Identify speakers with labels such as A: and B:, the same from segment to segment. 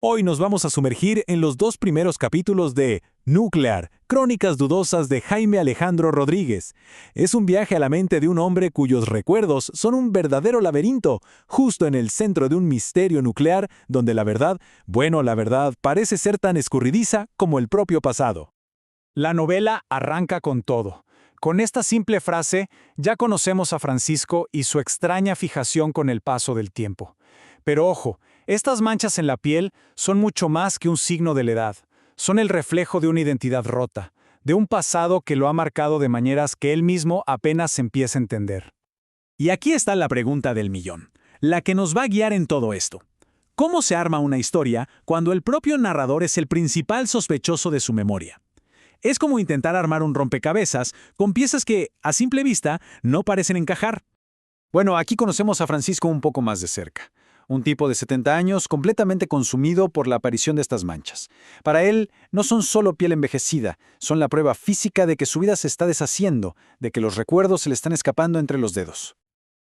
A: Hoy nos vamos a sumergir en los dos primeros capítulos de Nuclear, Crónicas Dudosas de Jaime Alejandro Rodríguez. Es un viaje a la mente de un hombre cuyos recuerdos son un verdadero laberinto, justo en el centro de un misterio nuclear donde la verdad, la verdad parece ser tan escurridiza como el propio pasado.
B: La novela arranca con todo. Con esta simple frase, ya conocemos a Francisco y su extraña fijación con el paso del tiempo. Pero ojo, estas manchas en la piel son mucho más que un signo de la edad. Son el reflejo de una identidad rota, de un pasado que lo ha marcado de maneras que él mismo apenas empieza a entender.
A: Y aquí está la pregunta del millón, la que nos va a guiar en todo esto. ¿Cómo se arma una historia cuando el propio narrador es el principal sospechoso de su memoria? Es como intentar armar un rompecabezas con piezas que, a simple vista, no parecen encajar.
B: Bueno, aquí conocemos a Francisco un poco más de cerca. Un tipo de 70 años completamente consumido por la aparición de estas manchas. Para él, no son solo piel envejecida, son la prueba física de que su vida se está deshaciendo, de que los recuerdos se le están escapando entre los dedos.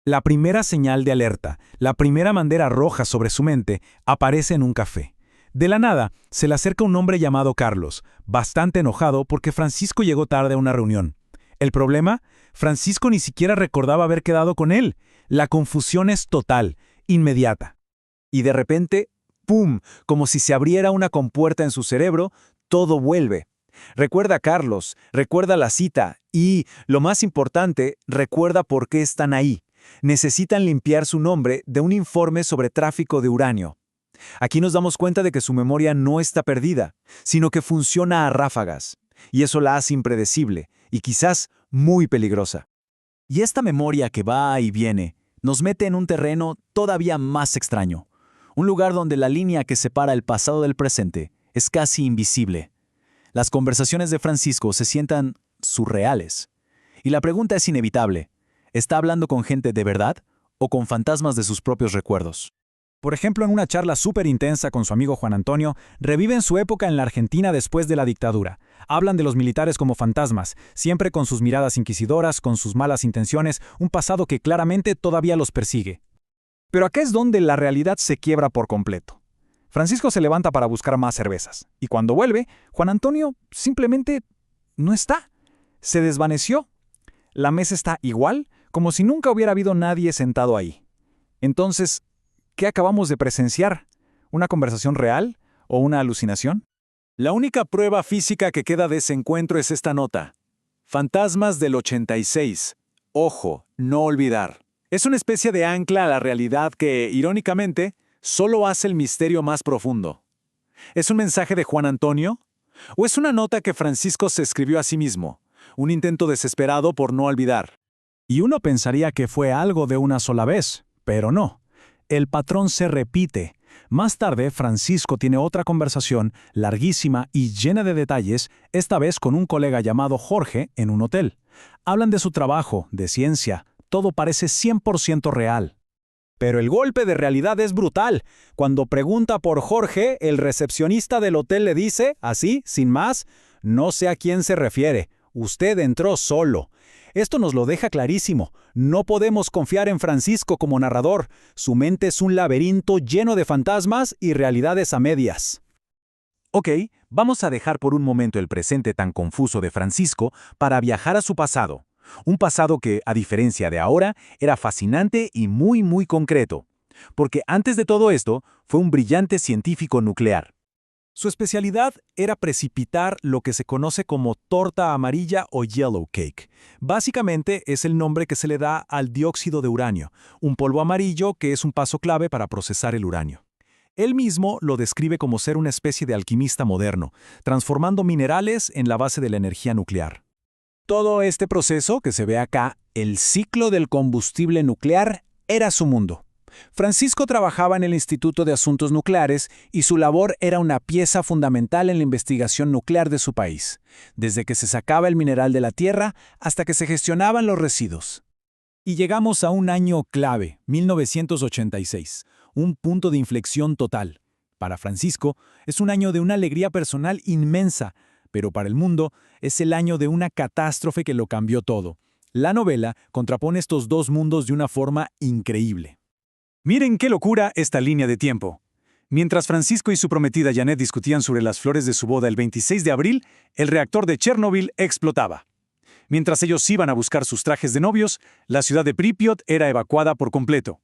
A: La primera señal de alerta, la primera bandera roja sobre su mente, aparece en un café. De la nada, se le acerca un hombre llamado Carlos, bastante enojado porque Francisco llegó tarde a una reunión. ¿El problema? Francisco ni siquiera recordaba haber quedado con él. La confusión es total, inmediata. Y de repente, ¡pum!, como si se abriera una compuerta en su cerebro, todo vuelve. Recuerda a Carlos, recuerda la cita y, lo más importante, recuerda por qué están ahí. Necesitan limpiar su nombre de un informe sobre tráfico de uranio. Aquí nos damos cuenta de que su memoria no está perdida, sino que funciona a ráfagas. Y eso la hace impredecible y quizás muy peligrosa. Y esta memoria que va y viene nos mete en un terreno todavía más extraño. Un lugar donde la línea que separa el pasado del presente es casi invisible. Las conversaciones de Francisco se sientan surreales. Y la pregunta es inevitable. ¿Está hablando con gente de verdad o con fantasmas de sus propios recuerdos?
B: Por ejemplo, en una charla súper intensa con su amigo Juan Antonio, reviven su época en la Argentina después de la dictadura. Hablan de los militares como fantasmas, siempre con sus miradas inquisidoras, con sus malas intenciones, un pasado que claramente todavía los persigue. Pero acá es donde la realidad se quiebra por completo. Francisco se levanta para buscar más cervezas, y cuando vuelve, Juan Antonio simplemente no está. Se desvaneció. La mesa está igual, como si nunca hubiera habido nadie sentado ahí. Entonces, ¿qué acabamos de presenciar? ¿Una conversación real o una alucinación?
A: La única prueba física que queda de ese encuentro es esta nota. Fantasmas del 86. Ojo, no olvidar. Es una especie de ancla a la realidad que, irónicamente, solo hace el misterio más profundo. ¿Es un mensaje de Juan Antonio? ¿O es una nota que Francisco se escribió a sí mismo? Un intento desesperado por no olvidar.
B: Y uno pensaría que fue algo de una sola vez, pero no. El patrón se repite. Más tarde, Francisco tiene otra conversación larguísima y llena de detalles, esta vez con un colega llamado Jorge en un hotel. Hablan de su trabajo, de ciencia, todo parece 100% real. Pero el golpe de realidad es brutal. Cuando pregunta por Jorge, el recepcionista del hotel le dice, así, sin más, no sé a quién se refiere, usted entró solo. Esto nos lo deja clarísimo. No podemos confiar en Francisco como narrador. Su mente es un laberinto lleno de fantasmas y realidades a medias.
A: Ok, vamos a dejar por un momento el presente tan confuso de Francisco para viajar a su pasado. Un pasado que, a diferencia de ahora, era fascinante y muy concreto. Porque antes de todo esto, fue un brillante científico nuclear.
B: Su especialidad era precipitar lo que se conoce como torta amarilla o yellow cake. Básicamente es el nombre que se le da al dióxido de uranio, un polvo amarillo que es un paso clave para procesar el uranio. Él mismo lo describe como ser una especie de alquimista moderno, transformando minerales en la base de la energía nuclear. Todo este proceso que se ve acá, el ciclo del combustible nuclear, era su mundo. Francisco trabajaba en el Instituto de Asuntos Nucleares y su labor era una pieza fundamental en la investigación nuclear de su país, desde que se sacaba el mineral de la tierra hasta que se gestionaban los residuos. Y llegamos a un año clave, 1986, un punto de inflexión total. Para Francisco, es un año de una alegría personal inmensa, pero para el mundo es el año de una catástrofe que lo cambió todo. La novela contrapone estos dos mundos de una forma increíble.
A: Miren qué locura esta línea de tiempo.
B: Mientras Francisco y su prometida Janet discutían sobre las flores de su boda el 26 de abril, el reactor de Chernobyl explotaba. Mientras ellos iban a buscar sus trajes de novios, la ciudad de Pripyat era evacuada por completo.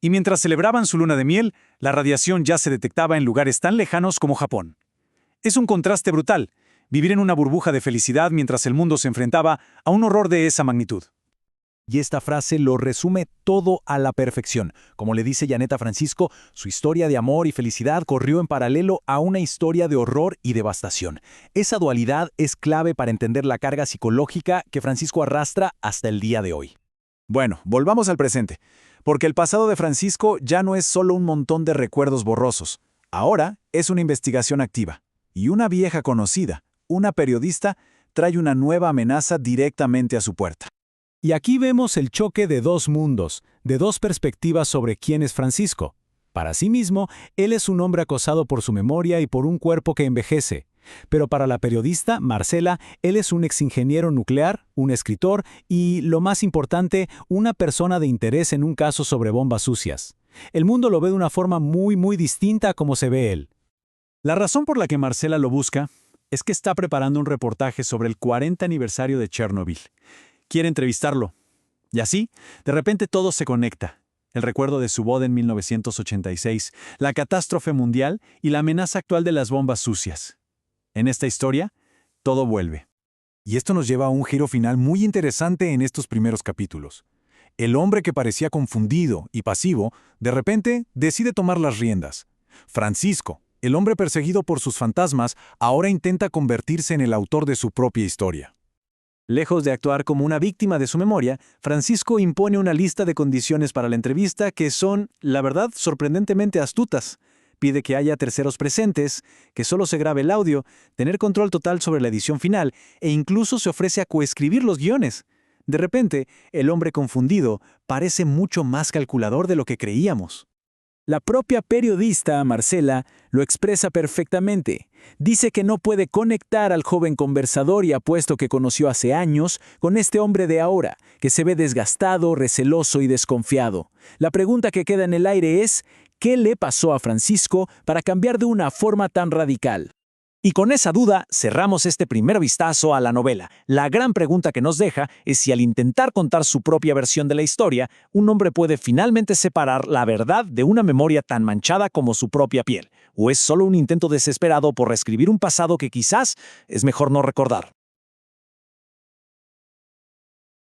B: Y mientras celebraban su luna de miel, la radiación ya se detectaba en lugares tan lejanos como Japón. Es un contraste brutal, vivir en una burbuja de felicidad mientras el mundo se enfrentaba a un horror de esa magnitud.
A: Y esta frase lo resume todo a la perfección. Como le dice Janet a Francisco, su historia de amor y felicidad corrió en paralelo a una historia de horror y devastación. Esa dualidad es clave para entender la carga psicológica que Francisco arrastra hasta el día de hoy.
B: Bueno, volvamos al presente, porque el pasado de Francisco ya no es solo un montón de recuerdos borrosos. Ahora es una investigación activa. Y una vieja conocida, una periodista, trae una nueva amenaza directamente a su puerta.
A: Y aquí vemos el choque de dos mundos, de dos perspectivas sobre quién es Francisco. Para sí mismo, él es un hombre acosado por su memoria y por un cuerpo que envejece. Pero para la periodista, Marcela, él es un exingeniero nuclear, un escritor y, lo más importante, una persona de interés en un caso sobre bombas sucias. El mundo lo ve de una forma muy distinta a como se ve él.
B: La razón por la que Marcela lo busca es que está preparando un reportaje sobre el 40 aniversario de Chernobyl. Quiere entrevistarlo. Y así, de repente todo se conecta. El recuerdo de su boda en 1986, la catástrofe mundial y la amenaza actual de las bombas sucias. En esta historia, todo vuelve.
A: Y esto nos lleva a un giro final muy interesante en estos primeros capítulos. El hombre que parecía confundido y pasivo, de repente decide tomar las riendas. Francisco, el hombre perseguido por sus fantasmas, ahora intenta convertirse en el autor de su propia historia.
B: Lejos de actuar como una víctima de su memoria, Francisco impone una lista de condiciones para la entrevista que son, la verdad, sorprendentemente astutas. Pide que haya terceros presentes, que solo se grabe el audio, tener control total sobre la edición final e incluso se ofrece a coescribir los guiones. De repente, el hombre confundido parece mucho más calculador de lo que creíamos. La propia periodista, Marcela, lo expresa perfectamente. Dice que no puede conectar al joven conversador y apuesto que conoció hace años con este hombre de ahora, que se ve desgastado, receloso y desconfiado. La pregunta que queda en el aire es, ¿qué le pasó a Francisco para cambiar de una forma tan radical? Y con esa duda cerramos este primer vistazo a la novela. La gran pregunta que nos deja es si al intentar contar su propia versión de la historia, un hombre puede finalmente separar la verdad de una memoria tan manchada como su propia piel, o es solo un intento desesperado por reescribir un pasado que quizás es mejor no recordar.